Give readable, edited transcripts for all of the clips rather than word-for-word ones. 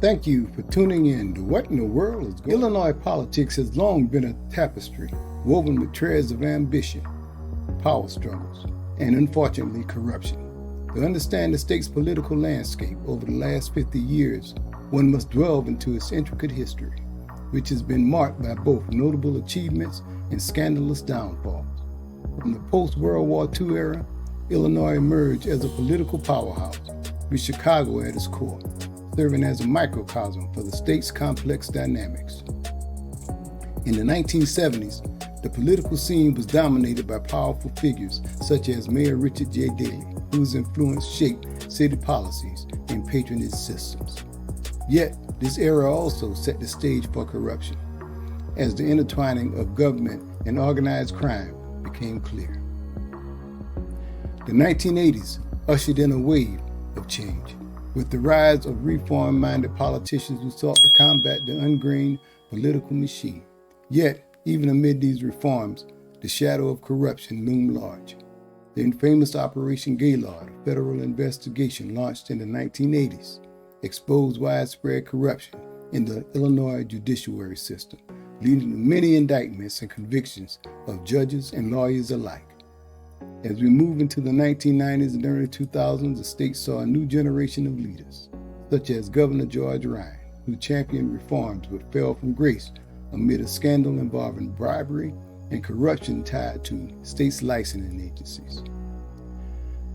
Thank you for tuning in to What in the World is Going On. Illinois politics has long been a tapestry woven with threads of ambition, power struggles, and unfortunately corruption. To understand the state's political landscape over the last 50 years, one must delve into its intricate history, which has been marked by both notable achievements and scandalous downfalls. From the post-World War II era, Illinois emerged as a political powerhouse, with Chicago at its core, serving as a microcosm for the state's complex dynamics. In the 1970s, the political scene was dominated by powerful figures such as Mayor Richard J. Daley, whose influence shaped city policies and patronage systems. Yet, this era also set the stage for corruption, as the intertwining of government and organized crime became clear. The 1980s ushered in a wave of change, with the rise of reform-minded politicians who sought to combat the ingrained political machine. Yet, even amid these reforms, the shadow of corruption loomed large. The infamous Operation Gaylord, a federal investigation launched in the 1980s, exposed widespread corruption in the Illinois judiciary system, leading to many indictments and convictions of judges and lawyers alike. As we move into the 1990s and early 2000s, the state saw a new generation of leaders, such as Governor George Ryan, who championed reforms but fell from grace amid a scandal involving bribery and corruption tied to state's licensing agencies.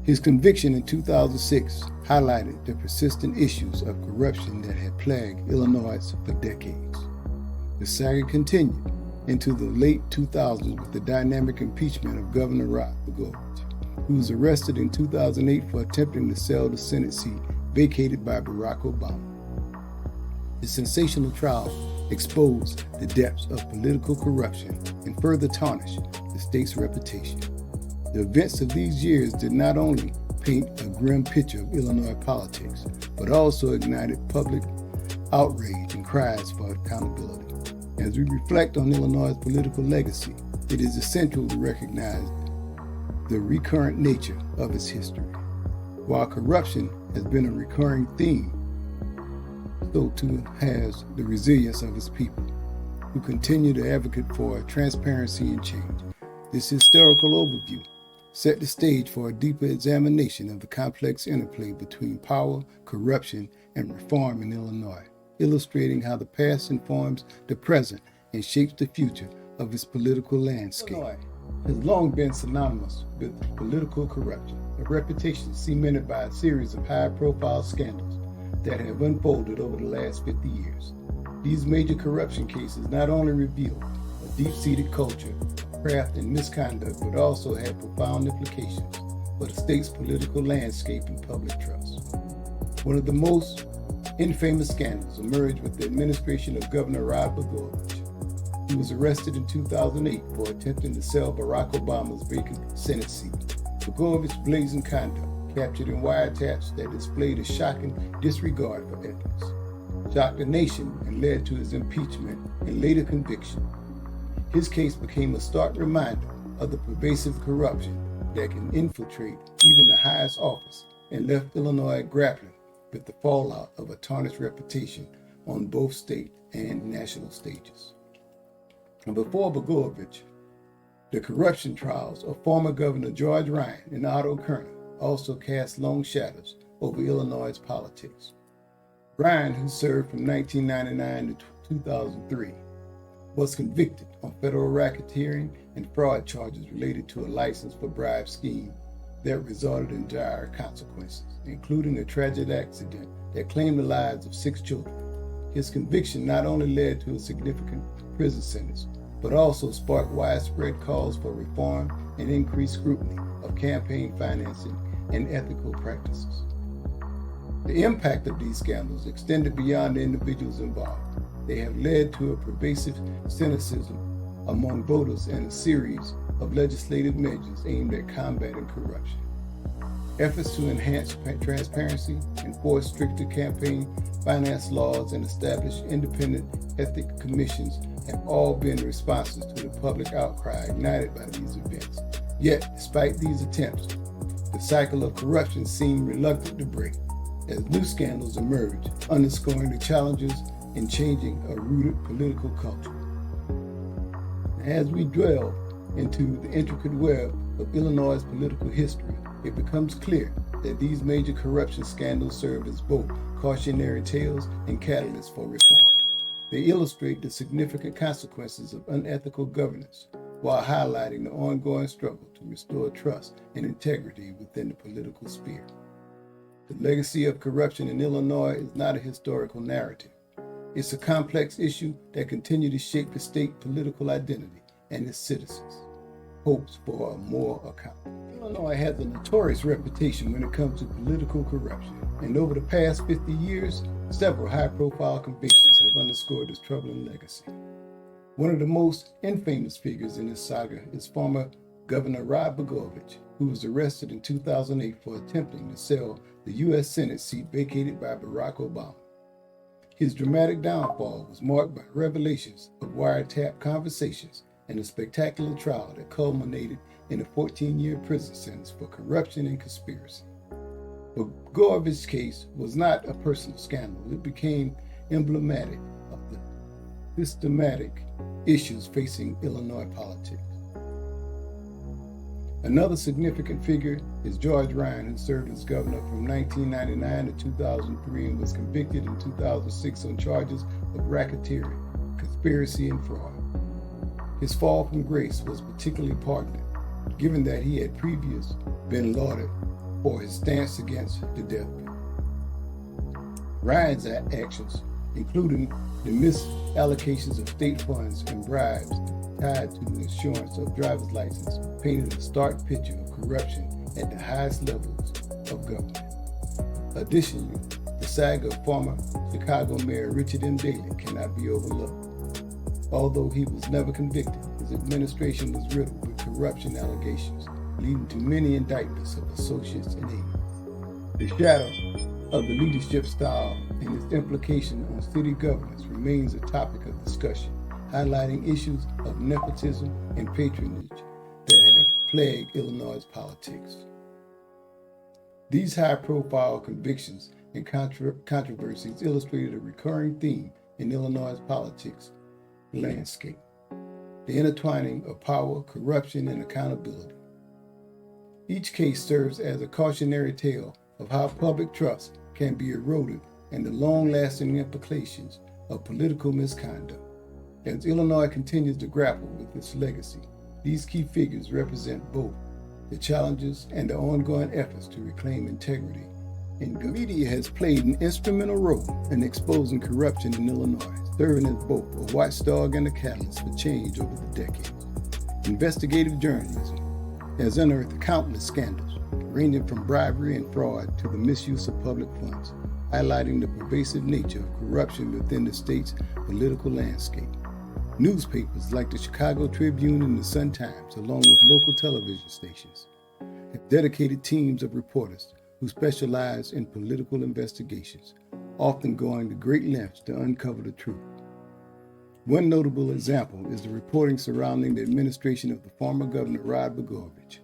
His conviction in 2006 highlighted the persistent issues of corruption that had plagued Illinois for decades. The saga continued into the late 2000s with the dynamic impeachment of Governor Rod Blagojevich, who was arrested in 2008 for attempting to sell the Senate seat vacated by Barack Obama. The sensational trial exposed the depths of political corruption and further tarnished the state's reputation. The events of these years did not only paint a grim picture of Illinois politics, but also ignited public outrage and cries for accountability. As we reflect on Illinois' political legacy, it is essential to recognize the recurrent nature of its history. While corruption has been a recurring theme, so too has the resilience of its people, who continue to advocate for transparency and change. This historical overview set the stage for a deeper examination of the complex interplay between power, corruption, and reform in Illinois, illustrating how the past informs the present and shapes the future of its political landscape. Illinois has long been synonymous with political corruption, a reputation cemented by a series of high-profile scandals that have unfolded over the last 50 years. These major corruption cases not only reveal a deep-seated culture, craft, and misconduct, but also have profound implications for the state's political landscape and public trust. One of the most infamous scandals emerged with the administration of Governor Rod Blagojevich. He was arrested in 2008 for attempting to sell Barack Obama's vacant Senate seat. Blagojevich's blazing conduct, captured in wiretaps that displayed a shocking disregard for ethics, shocked the nation and led to his impeachment and later conviction. His case became a stark reminder of the pervasive corruption that can infiltrate even the highest office and left Illinois grappling with the fallout of a tarnished reputation on both state and national stages. And before Blagojevich, the corruption trials of former Governor George Ryan and Otto Kerner also cast long shadows over Illinois' politics. Ryan, who served from 1999 to 2003, was convicted on federal racketeering and fraud charges related to a license for bribe scheme that resulted in dire consequences, including a tragic accident that claimed the lives of 6 children. His conviction not only led to a significant prison sentence, but also sparked widespread calls for reform and increased scrutiny of campaign financing and ethical practices. The impact of these scandals extended beyond the individuals involved. They have led to a pervasive cynicism among voters and a series of legislative measures aimed at combating corruption. Efforts to enhance transparency, enforce stricter campaign finance laws, and establish independent ethics commissions have all been responses to the public outcry ignited by these events. Yet, despite these attempts, the cycle of corruption seemed reluctant to break. as new scandals emerge, underscoring the challenges in changing a rooted political culture. As we delve into the intricate web of Illinois' political history, it becomes clear that these major corruption scandals serve as both cautionary tales and catalysts for reform. They illustrate the significant consequences of unethical governance while highlighting the ongoing struggle to restore trust and integrity within the political sphere. The legacy of corruption in Illinois is not a historical narrative. It's a complex issue that continues to shape the state political identity and its citizens' hopes for a more accountable. Illinois has a notorious reputation when it comes to political corruption, and over the past 50 years, several high-profile convictions have underscored this troubling legacy. One of the most infamous figures in this saga is former Governor Rod Blagojevich, who was arrested in 2008 for attempting to sell the U.S. Senate seat vacated by Barack Obama. His dramatic downfall was marked by revelations of wiretap conversations and a spectacular trial that culminated in a 14-year prison sentence for corruption and conspiracy. Blagojevich's case was not a personal scandal. It became emblematic of the systematic issues facing Illinois politics. Another significant figure is George Ryan, who served as governor from 1999 to 2003 and was convicted in 2006 on charges of racketeering, conspiracy, and fraud. His fall from grace was particularly poignant, given that he had previously been lauded for his stance against the death penalty. Ryan's actions, including the misallocations of state funds and bribes tied to the issuance of driver's license, painted a stark picture of corruption at the highest levels of government. Additionally, the saga of former Chicago Mayor Richard M. Daley cannot be overlooked. Although he was never convicted, his administration was riddled with corruption allegations, leading to many indictments of associates and aides. The shadow of the leadership style and its implication on city governance remains a topic of discussion, highlighting issues of nepotism and patronage that have plagued Illinois' politics. These high-profile convictions and controversies illustrated a recurring theme in Illinois' politics landscape: the intertwining of power, corruption, and accountability. Each case serves as a cautionary tale of how public trust can be eroded and the long-lasting implications of political misconduct. As Illinois continues to grapple with its legacy, these key figures represent both the challenges and the ongoing efforts to reclaim integrity in government. The media has played an instrumental role in exposing corruption in Illinois, serving as both a watchdog and a catalyst for change over the decades. Investigative journalism has unearthed countless scandals, ranging from bribery and fraud to the misuse of public funds, highlighting the pervasive nature of corruption within the state's political landscape. Newspapers like the Chicago Tribune and the Sun-Times, along with local television stations, have dedicated teams of reporters who specialize in political investigations, often going to great lengths to uncover the truth. One notable example is the reporting surrounding the administration of the former Governor Rod Blagojevich,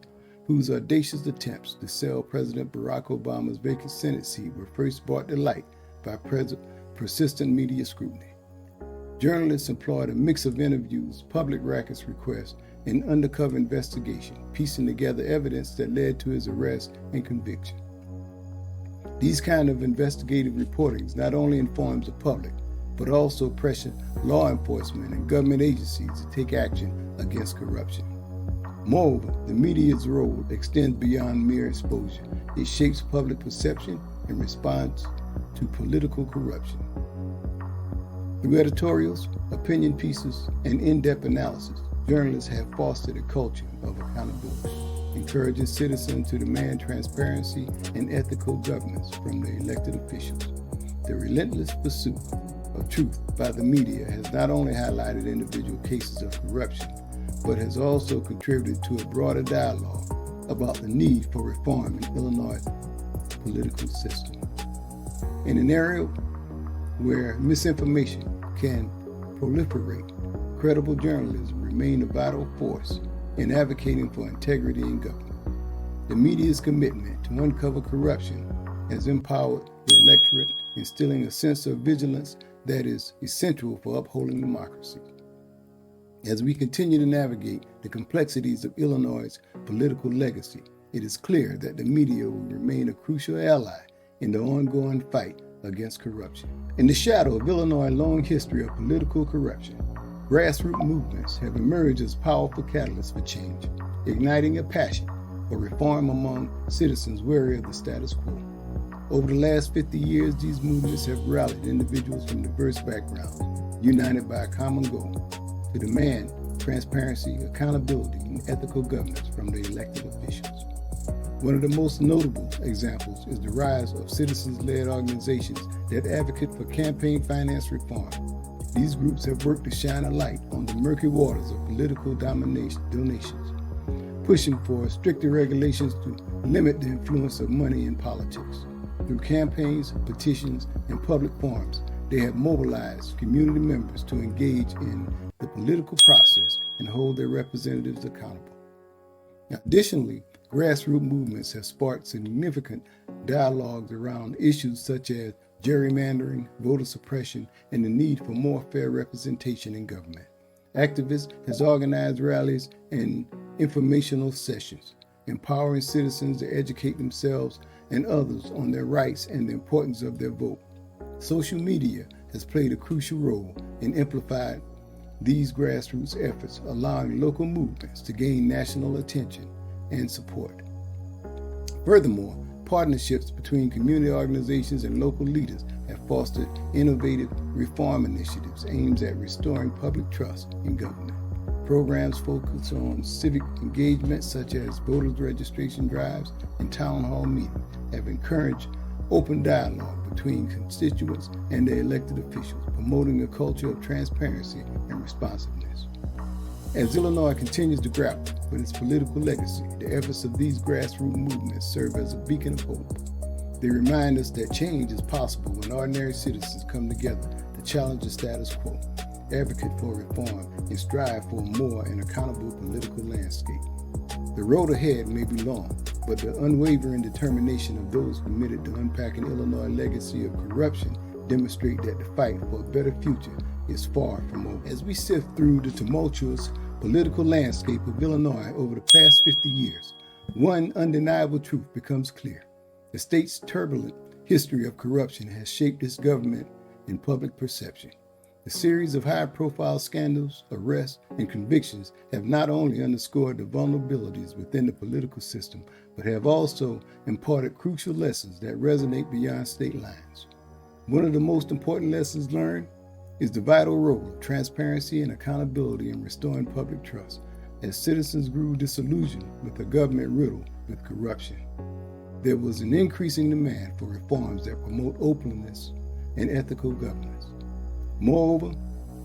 whose audacious attempts to sell President Barack Obama's vacant Senate seat were first brought to light by persistent media scrutiny. Journalists employed a mix of interviews, public records requests, and undercover investigation, piecing together evidence that led to his arrest and conviction. These kind of investigative reportings not only informs the public, but also pressure law enforcement and government agencies to take action against corruption. Moreover, the media's role extends beyond mere exposure. It shapes public perception and response to political corruption. Through editorials, opinion pieces, and in-depth analysis, journalists have fostered a culture of accountability, encouraging citizens to demand transparency and ethical governance from their elected officials. The relentless pursuit of truth by the media has not only highlighted individual cases of corruption, but has also contributed to a broader dialogue about the need for reform in Illinois' political system. In an area where misinformation can proliferate, credible journalism remains a vital force in advocating for integrity in government. The media's commitment to uncover corruption has empowered the electorate, instilling a sense of vigilance that is essential for upholding democracy. As we continue to navigate the complexities of Illinois' political legacy, it is clear that the media will remain a crucial ally in the ongoing fight against corruption. In the shadow of Illinois' long history of political corruption, grassroots movements have emerged as powerful catalysts for change, igniting a passion for reform among citizens wary of the status quo. Over the last 50 years, these movements have rallied individuals from diverse backgrounds, united by a common goal to demand transparency, accountability, and ethical governance from the elected officials. One of the most notable examples is the rise of citizens-led organizations that advocate for campaign finance reform. These groups have worked to shine a light on the murky waters of political donations, pushing for stricter regulations to limit the influence of money in politics. Through campaigns, petitions, and public forums, they have mobilized community members to engage in the political process and hold their representatives accountable. Additionally, grassroots movements have sparked significant dialogues around issues such as gerrymandering, voter suppression, and the need for more fair representation in government. Activists have organized rallies and informational sessions, empowering citizens to educate themselves and others on their rights and the importance of their vote. Social media has played a crucial role in amplifying these grassroots efforts, allowing local movements to gain national attention and support. Furthermore, partnerships between community organizations and local leaders have fostered innovative reform initiatives aimed at restoring public trust in government. Programs focus on civic engagement such as voters registration drives and town hall meetings have encouraged open dialogue between constituents and their elected officials, promoting a culture of transparency and responsiveness. As Illinois continues to grapple with its political legacy, the efforts of these grassroots movements serve as a beacon of hope. They remind us that change is possible when ordinary citizens come together to challenge the status quo, advocate for reform, and strive for a more and accountable political landscape. The road ahead may be long, but the unwavering determination of those committed to unpacking Illinois' legacy of corruption demonstrate that the fight for a better future is far from over. As we sift through the tumultuous political landscape of Illinois over the past 50 years, one undeniable truth becomes clear. The state's turbulent history of corruption has shaped its government and public perception. The series of high-profile scandals, arrests, and convictions have not only underscored the vulnerabilities within the political system, but have also imparted crucial lessons that resonate beyond state lines. One of the most important lessons learned is the vital role of transparency and accountability in restoring public trust, as citizens grew disillusioned with a government riddled with corruption. There was an increasing demand for reforms that promote openness and ethical governance. Moreover,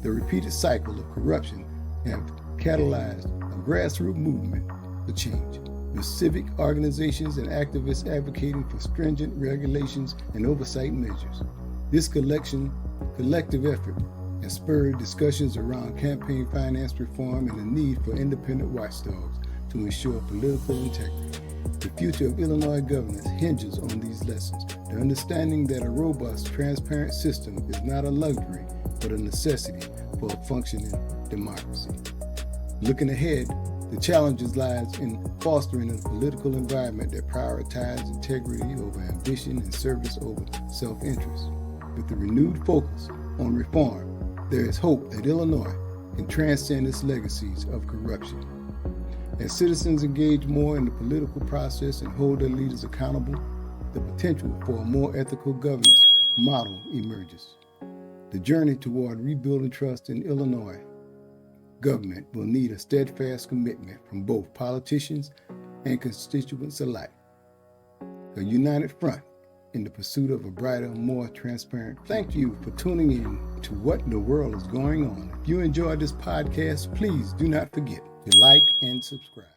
the repeated cycle of corruption have catalyzed a grassroots movement for change, with civic organizations and activists advocating for stringent regulations and oversight measures. This collective effort has spurred discussions around campaign finance reform and the need for independent watchdogs to ensure political integrity. The future of Illinois governance hinges on these lessons, the understanding that a robust, transparent system is not a luxury, but a necessity for a functioning democracy. Looking ahead, the challenges lies in fostering a political environment that prioritizes integrity over ambition and service over self-interest. With a renewed focus on reform, there is hope that Illinois can transcend its legacies of corruption. As citizens engage more in the political process and hold their leaders accountable, the potential for a more ethical governance model emerges. The journey toward rebuilding trust in Illinois government will need a steadfast commitment from both politicians and constituents alike. A united front in the pursuit of a brighter, more transparent. Thank you for tuning in to What in the World is Going On. If you enjoyed this podcast, please do not forget to like and subscribe.